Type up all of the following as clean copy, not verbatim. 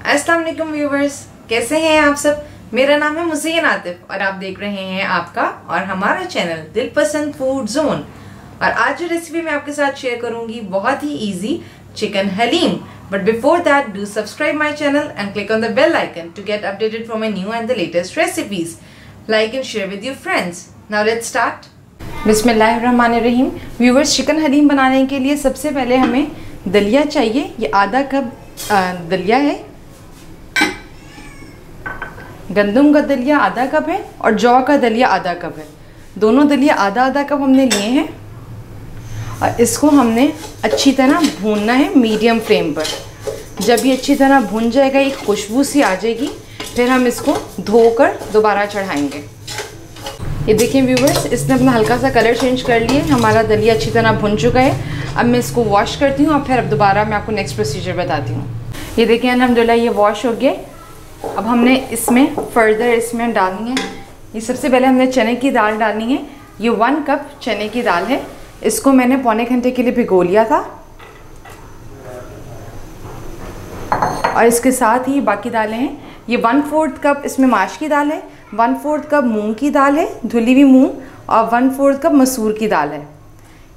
अस्सलाम वालेकुम व्यूवर्स, कैसे हैं आप सब। मेरा नाम है मुज़ीन आतिफ और आप देख रहे हैं आपका और हमारा चैनल दिलपसंद फूड जोन। और आज जो रेसिपी मैं आपके साथ शेयर करूंगी बहुत ही easy chicken haleem. But before that do subscribe my channel and click on the bell icon to get updated from my new and the latest recipes. Like and share with your friends. Now let's start. बिस्मिल्लाहिर्रहमानिर्रहीम। Viewers, chicken haleem बनाने के लिए सबसे पहले हमें दलिया चाहिए। ये आधा कप दलिया है। गंदम का दलिया आधा कप है और जौ का दलिया आधा कप है। दोनों दलिया आधा आधा कप हमने लिए हैं और इसको हमने अच्छी तरह भूनना है मीडियम फ्लेम पर। जब ये अच्छी तरह भून जाएगा, एक खुशबू सी आ जाएगी, फिर हम इसको धोकर दोबारा चढ़ाएंगे। ये देखिए व्यूवर्स, इसने अपना हल्का सा कलर चेंज कर लिए। हमारा दलिया अच्छी तरह भुन चुका है। अब मैं इसको वॉश करती हूँ और फिर अब दोबारा मैं आपको नेक्स्ट प्रोसीजर बताती हूँ। ये देखिए अल्हम्दुलिल्लाह ये वॉश हो गया। अब हमने इसमें इसमें डालनी है। ये सबसे पहले हमने चने की दाल डालनी है। ये 1 कप चने की दाल है। इसको मैंने पौने घंटे के लिए भिगो लिया था और इसके साथ ही बाकी दालें हैं। ये 1/4 कप इसमें माश की दाल है, 1/4 कप मूंग की दाल है, धुली हुई मूंग, और 1/4 कप मसूर की दाल है।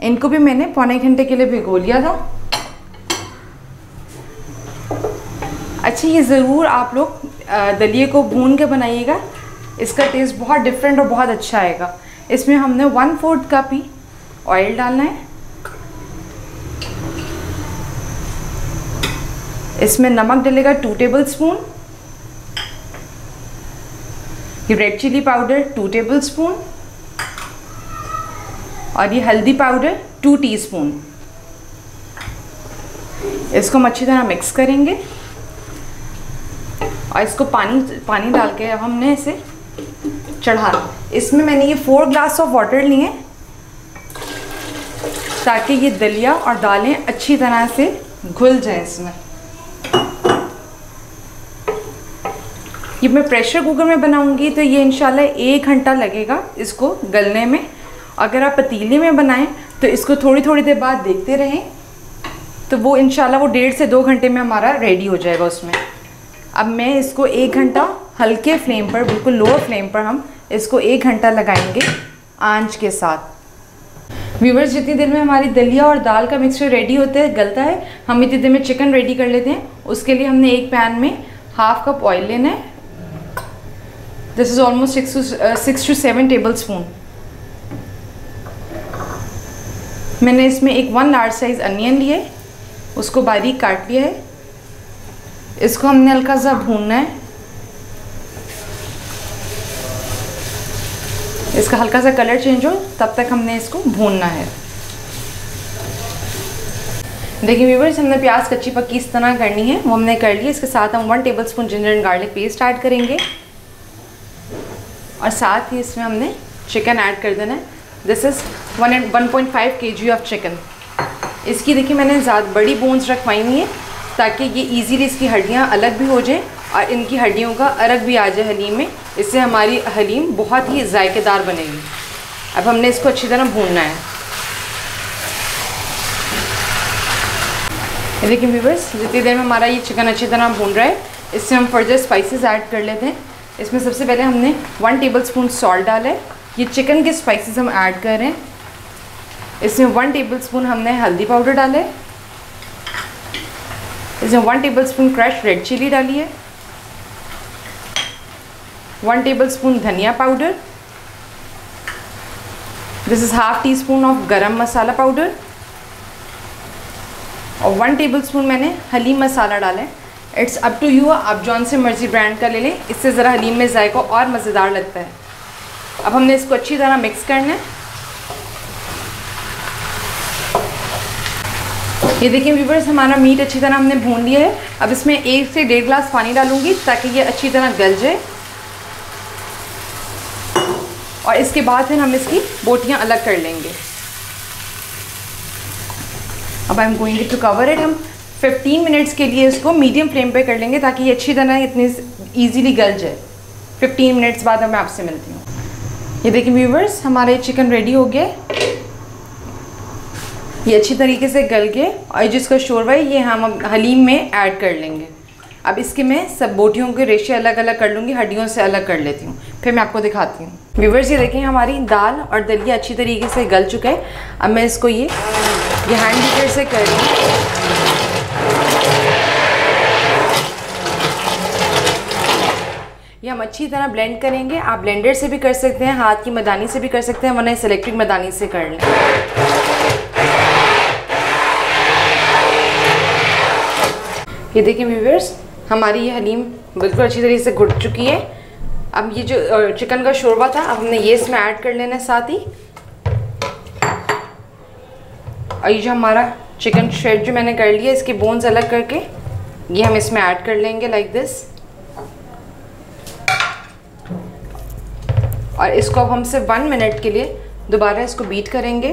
इनको भी मैंने पौने घंटे के लिए भिगो लिया था। अच्छा, ये ज़रूर आप लोग दलिए को भून के बनाइएगा, इसका टेस्ट बहुत डिफरेंट और बहुत अच्छा आएगा। इसमें हमने 1/4 कप ही ऑयल डालना है। इसमें नमक डलेगा 2 टेबलस्पून। ये रेड चिली पाउडर 2 टेबलस्पून और ये हल्दी पाउडर 2 टीस्पून। इसको हम अच्छी तरह मिक्स करेंगे और इसको पानी डाल के अब हमने इसे चढ़ाना। इसमें मैंने ये 4 ग्लास ऑफ वाटर लिए ताकि ये दलिया और दालें अच्छी तरह से घुल जाएं इसमें। ये मैं प्रेशर कुकर में बनाऊंगी तो ये इंशाल्लाह 1 घंटा लगेगा इसको गलने में। अगर आप पतीले में बनाएं तो इसको थोड़ी थोड़ी देर बाद देखते रहें तो वो इंशाल्लाह वो 1.5 से 2 घंटे में हमारा रेडी हो जाएगा उसमें। अब मैं इसको 1 घंटा हल्के फ्लेम पर, बिल्कुल लोअर फ्लेम पर हम इसको 1 घंटा लगाएंगे आंच के साथ। व्यूवर्स, जितनी देर में हमारी दलिया और दाल का मिक्सचर रेडी होता है, गलता है, हम इतनी देर में चिकन रेडी कर लेते हैं। उसके लिए हमने एक पैन में 1/2 कप ऑयल लेना है। This is almost 6 to 7 tablespoon. मैंने इसमें एक 1 लार्ज साइज़ अनियन लिए, उसको बारीक काट लिया है। इसको हमने हल्का सा भूनना है। इसका हल्का सा कलर चेंज हो तब तक हमने इसको भूनना है। देखिए व्यूवर्स, हमने प्याज कच्ची पक्की इस तरह करनी है, वो हमने कर ली। इसके साथ हम 1 tablespoon ginger and garlic paste add करेंगे और साथ ही इसमें हमने चिकन ऐड कर देना है। This is 1.5 kg of chicken. इसकी देखिए मैंने ज़्यादा बड़ी बोन्स रखवाई हुई है ताकि ये इजीली इसकी हड्डियाँ अलग भी हो जाएं और इनकी हड्डियों का अर्क भी आ जाए हलीम में। इससे हमारी हलीम बहुत ही जायकेदार बनेगी। अब हमने इसको अच्छी तरह भूनना है। देखिए व्यूवर्स, जितनी देर में हमारा ये चिकन अच्छी तरह भून रहा है, इससे हम फर्दर स्पाइसेस ऐड कर लेते हैं। इसमें सबसे पहले हमने 1 टेबलस्पून सॉल्ट डाला है। ये चिकन के स्पाइसेस हम ऐड कर रहे हैं। इसमें 1 टेबलस्पून हमने हल्दी पाउडर डाला है। इसमें 1 टेबलस्पून क्रश रेड चिली डाली है। 1 टेबलस्पून धनिया powder. This is 1/2 teaspoon of गरम मसाला पाउडर और 1 टेबलस्पून मैंने हलीम मसाला डाला है। इट्स अप टू यू, आप जौन से मर्जी ब्रांड का ले लें, इससे ज़रा हलीम में जायका और मज़ेदार लगता है। अब हमने इसको अच्छी तरह मिक्स करना है। ये देखिए व्यूवर्स, हमारा मीट अच्छी तरह हमने भून लिया है। अब इसमें 1 से 1.5 ग्लास पानी डालूंगी ताकि ये अच्छी तरह गल जाए और इसके बाद फिर हम इसकी बोटियां अलग कर लेंगे। अब I am going to cover it. हम 15 मिनट्स के लिए इसको मीडियम फ्लेम पे कर लेंगे ताकि ये अच्छी तरह इतनी ईजीली गल जाए। 15 मिनट्स बाद मैं आपसे मिलती हूँ। ये देखिए व्यूवर्स, हमारा ये चिकन रेडी हो गया। ये अच्छी तरीके से गल के और जिसका शोरबा है ये हम हलीम में ऐड कर लेंगे। अब इसके मैं सब बोटियों के रेशे अलग अलग कर लूँगी, हड्डियों से अलग कर लेती हूँ, फिर मैं आपको दिखाती हूँ। व्यूवर्स ये देखें हमारी दाल और दलिया अच्छी तरीके से गल चुका है। अब मैं इसको ये हैंड बीटर से कर रही हूँ। ये हम अच्छी तरह ब्लेंड करेंगे। आप ब्लेंडर से भी कर सकते हैं, हाथ की मदानी से भी कर सकते हैं, वरना इस इलेक्ट्रिक मदानी से कर लें। ये देखिए व्यूअर्स हमारी ये हलीम बिल्कुल अच्छी तरीके से घुट चुकी है। अब ये जो चिकन का शोरबा था, अब हमने ये इसमें ऐड कर लेना है साथ ही। और ये जो हमारा चिकन श्रेड जो मैंने कर लिया, इसके बोन्स अलग करके ये हम इसमें ऐड कर लेंगे लाइक दिस। और इसको अब हम सिर्फ 1 मिनट के लिए दोबारा इसको बीट करेंगे।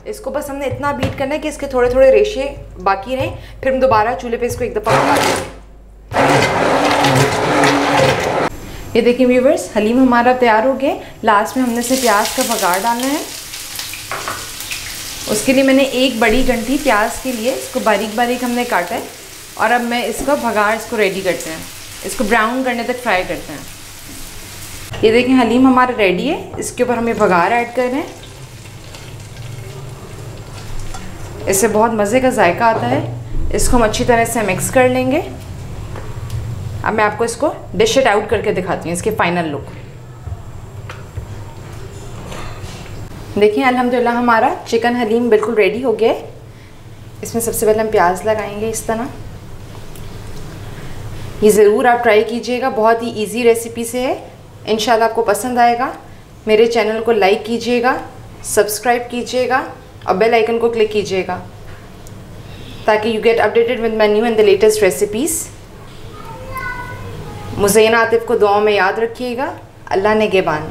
इसको बस हमने इतना बीट करना है कि इसके थोड़े थोड़े रेशे बाकी रहें, फिर हम दोबारा चूल्हे पे इसको एक दफ़ा पका देंगे। ये देखिए व्यूवर्स हलीम हमारा तैयार हो गया। लास्ट में हमने से प्याज का भगार डालना है। उसके लिए मैंने एक बड़ी गंठी प्याज के लिए इसको बारीक बारीक हमने काटा है। और अब मैं इसको भगार इसको रेडी करते हैं, इसको ब्राउन करने तक फ्राई करते हैं। ये देखिए हलीम हमारा रेडी है। इसके ऊपर हमें भगार ऐड कर रहे हैं, इससे बहुत मज़े का जायका आता है। इसको हम अच्छी तरह से मिक्स कर लेंगे। अब मैं आपको इसको डिश इट आउट करके दिखाती हूँ, इसके फाइनल लुक। देखिए अल्हम्दुलिल्लाह हमारा चिकन हलीम बिल्कुल रेडी हो गया है। इसमें सबसे पहले हम प्याज लगाएंगे इस तरह। ये ज़रूर आप ट्राई कीजिएगा, बहुत ही इजी रेसिपी से है, इंशाल्लाह आपको पसंद आएगा। मेरे चैनल को लाइक कीजिएगा, सब्सक्राइब कीजिएगा और बेल आइकन को क्लिक कीजिएगा ताकि you get updated with my new and the latest recipes. Muzaina Atif को दुआ में याद रखिएगा। अल्लाह ने गेबान।